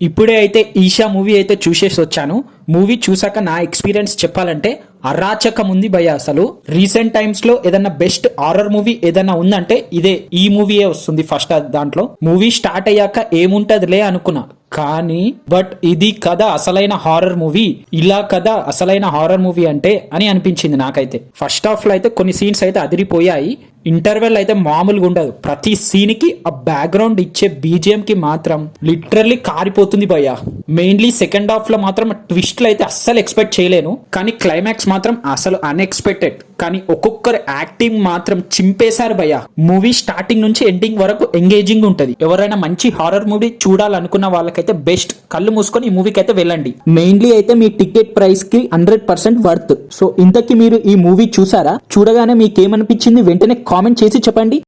ఇప్పుడే అయితే ఈషా మూవీ అయితే చూసేసి వచ్చాను. మూవీ చూసాక నా ఎక్స్పీరియన్స్ చెప్పాలంటే అరాచకం ఉంది భయ్య. అసలు రీసెంట్ టైమ్స్ లో ఏదన్నా బెస్ట్ హారర్ మూవీ ఏదన్నా ఉందంటే ఇదే, ఈ మూవీయే వస్తుంది ఫస్ట్. దాంట్లో మూవీ స్టార్ట్ అయ్యాక ఏముంటదిలే అనుకున్నా, కానీ బట్ ఇది కదా అసలైన హారర్ మూవీ, ఇలా కదా అసలైన హారర్ మూవీ అంటే అని అనిపించింది నాకైతే. ఫస్ట్ హాఫ్ లో అయితే కొన్ని సీన్స్ అయితే అదిరిపోయాయి. ఇంటర్వెల్ అయితే మామూలుగా ఉండదు. ప్రతి సీన్ కి ఆ బ్యాక్గ్రౌండ్ ఇచ్చే బీజిఎం కి మాత్రం లిటరల్లీ కారిపోతుంది భయ్య. మెయిన్లీ సెకండ్ హాఫ్ లో మాత్రం ట్విస్ట్లు అయితే అస్సలు ఎక్స్పెక్ట్ చేయలేను, కానీ క్లైమాక్స్ మాత్రం అసలు అన్ఎక్స్పెక్టెడ్. కానీ ఒక్కొక్కరు యాక్టింగ్ మాత్రం చింపేశారు భయ్య. మూవీ స్టార్టింగ్ నుంచి ఎండింగ్ వరకు ఎంగేజింగ్ ఉంటది. ఎవరైనా మంచి హారర్ మూవీ చూడాలనుకున్న వాళ్ళకైతే బెస్ట్. కళ్ళు మూసుకొని ఈ మూవీకి అయితే వెళ్ళండి. మెయిన్లీ అయితే మీ టికెట్ ప్రైస్ కి 100% వర్త్. సో ఇంతకీ మీరు ఈ మూవీ చూసారా? చూడగానే మీకేమనిపించింది వెంటనే కామెంట్ చేసి చెప్పండి.